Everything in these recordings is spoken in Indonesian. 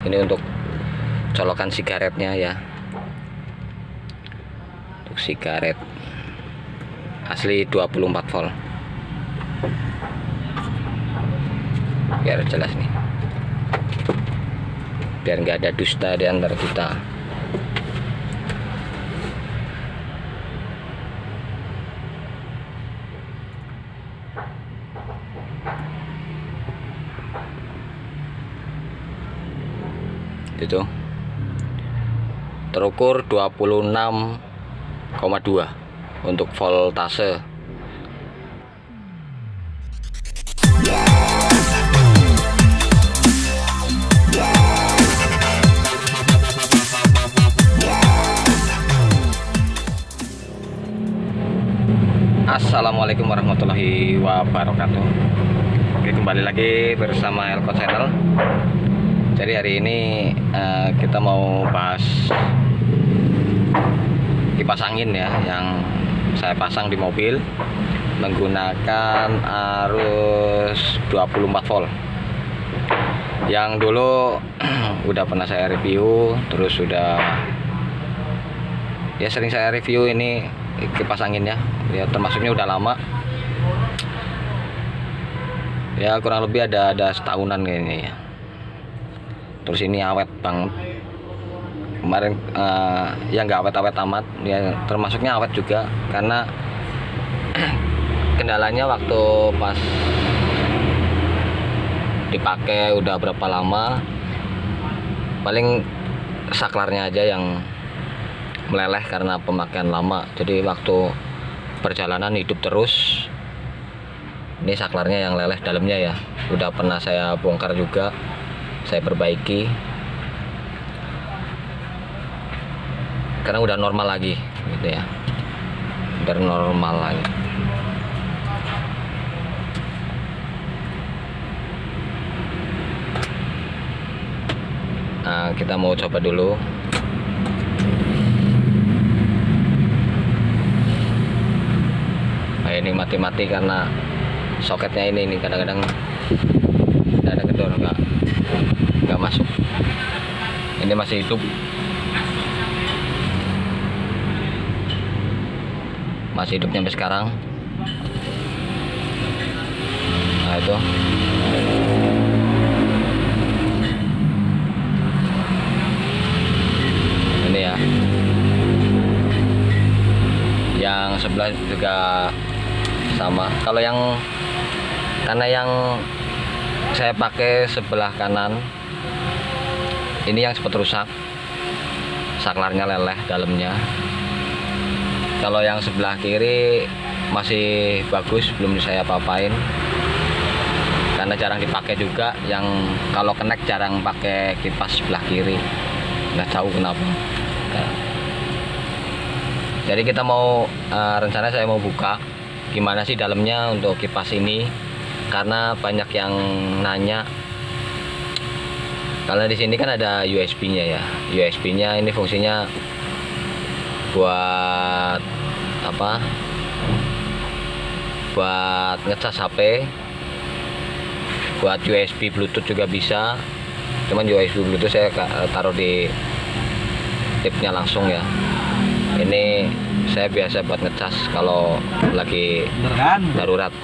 Ini untuk colokan sigaretnya ya, untuk sigaret asli 24 volt, biar jelas nih, biar nggak ada dusta di antara kita. Itu terukur 26,2 untuk voltase. Assalamualaikum warahmatullahi wabarakatuh. Oke, kembali lagi bersama Elko Channel. Jadi hari ini kita mau bahas kipas angin ya, yang saya pasang di mobil menggunakan arus 24 volt. Yang dulu udah pernah saya review, terus sudah ya sering saya review ini kipas anginnya ya, termasuknya udah lama ya, kurang lebih ada setahunan kayaknya ya. Terus ini awet banget kemarin, ya nggak awet-awet amat ya, termasuknya awet juga karena kendalanya waktu pas dipakai udah berapa lama, paling saklarnya aja yang meleleh karena pemakaian lama. Jadi waktu perjalanan hidup terus, ini saklarnya yang leleh dalamnya ya, udah pernah saya bongkar juga, saya perbaiki karena udah normal lagi gitu ya, udah normal lagi. Nah, kita mau coba dulu. Nah, ini mati-mati karena soketnya ini kadang-kadang ada gedor, nggak masuk. Ini masih hidup, masih hidup sampai sekarang. Nah itu ini ya, yang sebelah juga sama. Kalau yang karena yang saya pakai sebelah kanan ini yang sempat rusak, saklarnya leleh dalamnya. Kalau yang sebelah kiri masih bagus, belum saya apa-apain karena jarang dipakai juga. Yang kalau connect jarang pakai kipas sebelah kiri, nggak tahu kenapa. Jadi kita mau rencana saya mau buka gimana sih dalamnya untuk kipas ini, karena banyak yang nanya. Karena di sini kan ada USB-nya ya. USB-nya ini fungsinya buat apa? Buat ngecas HP. Buat USB Bluetooth juga bisa. Cuman USB Bluetooth saya taruh di tipnya langsung ya. Ini saya biasa buat ngecas kalau lagi darurat.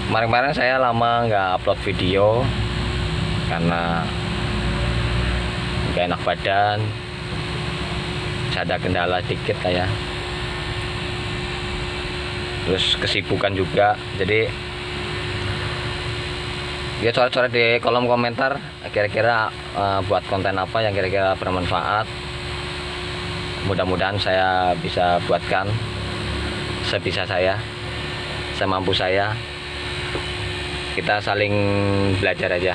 Kemarin-kemarin saya lama nggak upload video karena nggak enak badan, ada kendala dikit lah ya, terus kesibukan juga. Jadi ya coret-coret di kolom komentar kira-kira buat konten apa yang kira-kira bermanfaat. Mudah-mudahan saya bisa buatkan sebisa saya, semampu saya. Kita saling belajar aja.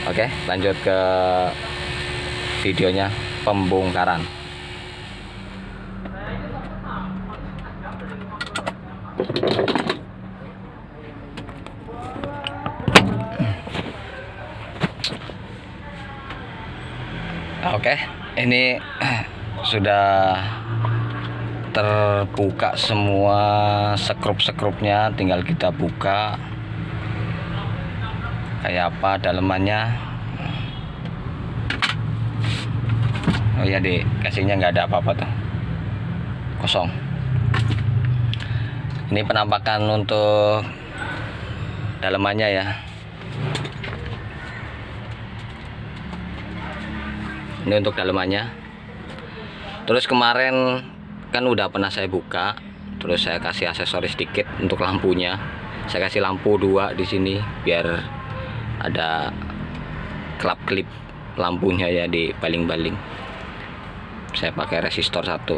Oke, lanjut ke videonya, pembongkaran. Oke, ini sudah terbuka semua sekrup-sekrupnya, tinggal kita buka. kayak apa dalemannya. Oh iya, di casingnya nggak ada apa-apa tuh, kosong. Ini penampakan untuk dalemannya ya. Ini untuk dalemannya. Terus kemarin kan udah pernah saya buka, terus saya kasih aksesoris sedikit untuk lampunya. Saya kasih lampu 2 di sini biar ada klip lampunya ya di baling-baling. Saya pakai resistor 1.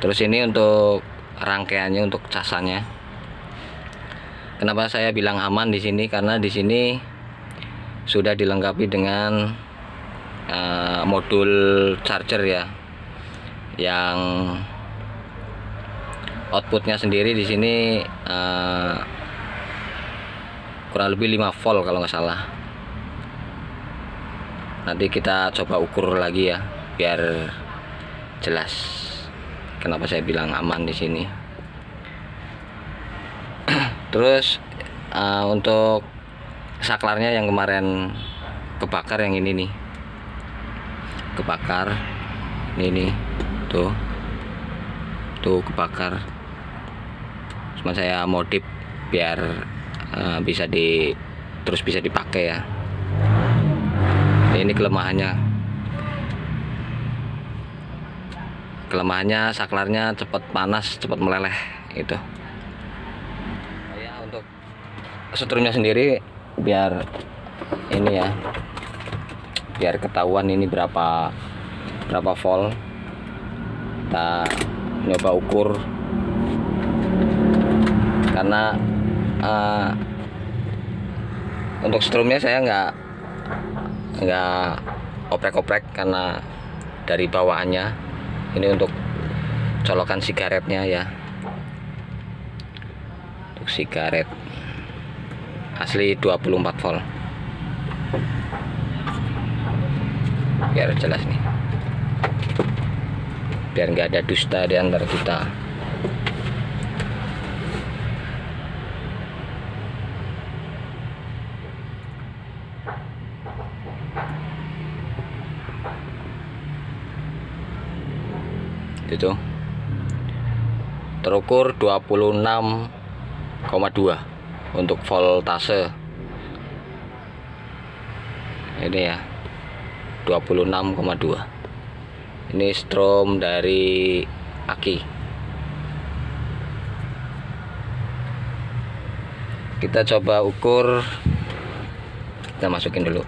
Terus ini untuk rangkaiannya, untuk casannya. Kenapa saya bilang aman di sini? Karena di sini sudah dilengkapi dengan modul charger ya, yang outputnya sendiri di sini kurang lebih 5 volt kalau nggak salah. Nanti kita coba ukur lagi ya biar jelas kenapa saya bilang aman di sini. Terus untuk saklarnya yang kemarin kebakar, yang ini nih kebakar, ini tuh kebakar. Cuma saya modif biar bisa terus bisa dipakai ya. Ini kelemahannya saklarnya cepat panas, cepat meleleh itu. Ya, untuk setrumnya sendiri biar ini ya, biar ketahuan ini berapa volt, kita nyoba ukur. Karena untuk setrumnya saya nggak oprek-oprek karena dari bawaannya. Ini untuk colokan sigaretnya ya, untuk sigaret asli 24 volt. Biar jelas nih, biar nggak ada dusta di antara kita. Itu terukur 26,2 untuk voltase ini ya, 26,2. Ini strom dari aki. Kita coba ukur, kita masukin dulu.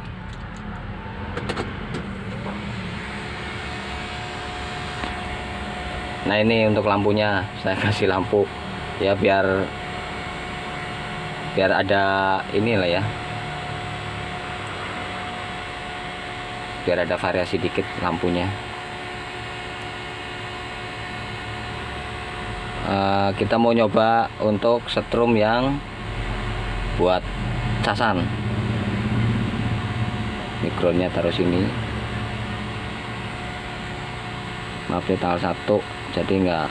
Nah, ini untuk lampunya saya kasih lampu ya biar ada inilah ya, biar ada variasi dikit lampunya. Kita mau nyoba untuk setrum yang buat casan. Mikronya taruh sini. Maaf ya, tanggal 1 jadi enggak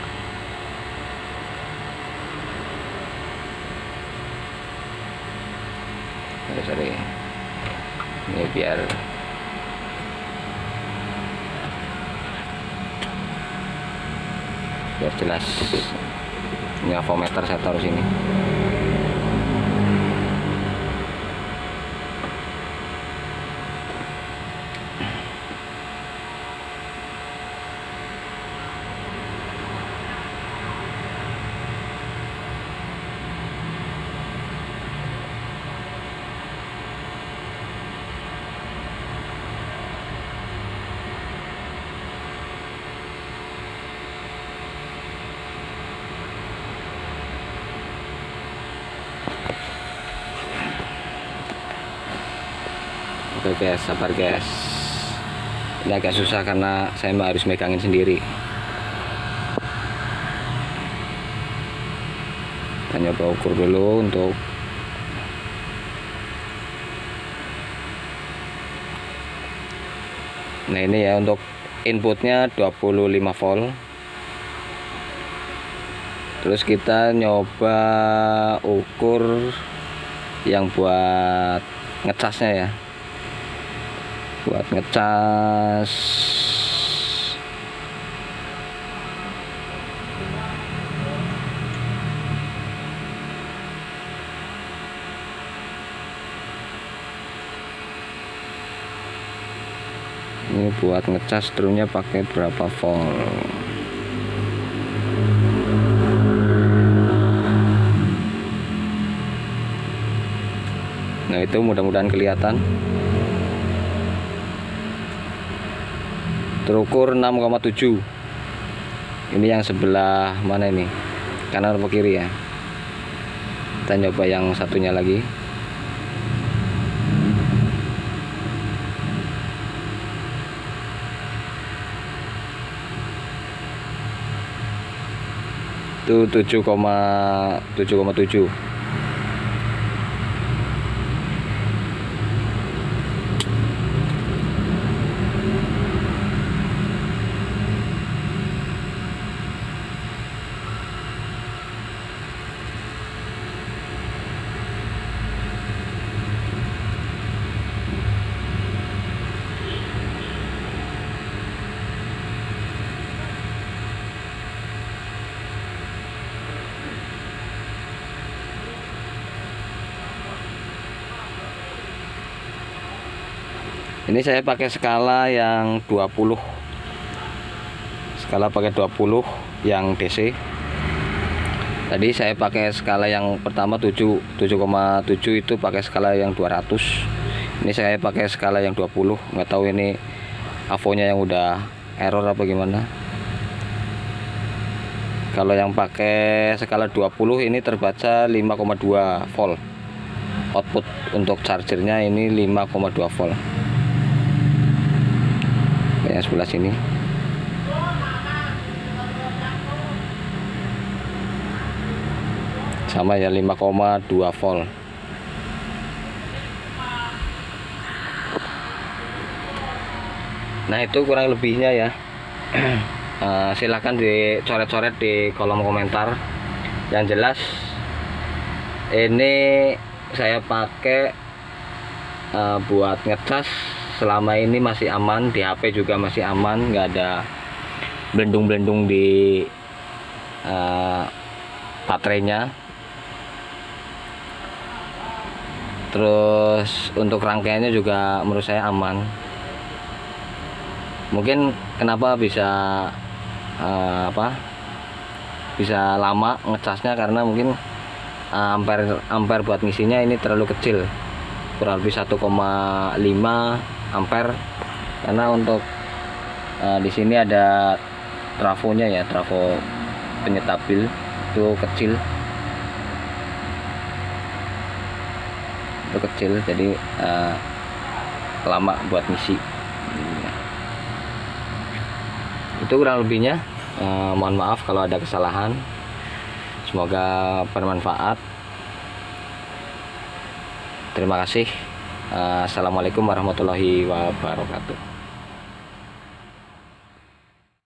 sorry. Ini biar jelas. Ini avometer saya taruh sini. Oke guys, sabar guys. Ini agak susah karena saya harus megangin sendiri. Kita nyoba ukur dulu untuk nah ini ya, untuk inputnya 25 volt. Terus kita nyoba ukur yang buat ngecasnya ya, buat ngecas. Ini buat ngecas drumnya pakai berapa volt. Nah itu mudah-mudahan kelihatan. Terukur 6,7. Ini yang sebelah mana ini? Kanan atau kiri ya? Kita nyoba yang satunya lagi. Itu 7,7. Ini saya pakai skala yang 20. Skala pakai 20 yang DC. Tadi saya pakai skala yang pertama 7,7 itu pakai skala yang 200. Ini saya pakai skala yang 20. Nggak tahu ini avonya yang udah error apa gimana. Kalau yang pakai skala 20 ini terbaca 5,2 volt. Output untuk chargernya ini 5,2 volt. Yang sebelah sini sama ya, 5,2 volt. Nah itu kurang lebihnya ya. Silahkan dicoret-coret di kolom komentar. Yang jelas ini saya pakai buat ngecas. Selama ini masih aman, di HP juga masih aman, nggak ada belendung-belendung di baterainya. Terus untuk rangkaiannya juga menurut saya aman. Mungkin kenapa bisa bisa lama ngecasnya, karena mungkin ampere buat ngisinya ini terlalu kecil, kurang lebih 1,5 ampere, karena untuk di sini ada trafonya ya, trafo penyetabil itu kecil, jadi lama buat ngisi. Itu kurang lebihnya. Mohon maaf kalau ada kesalahan, semoga bermanfaat. Terima kasih. Assalamualaikum warahmatullahi wabarakatuh.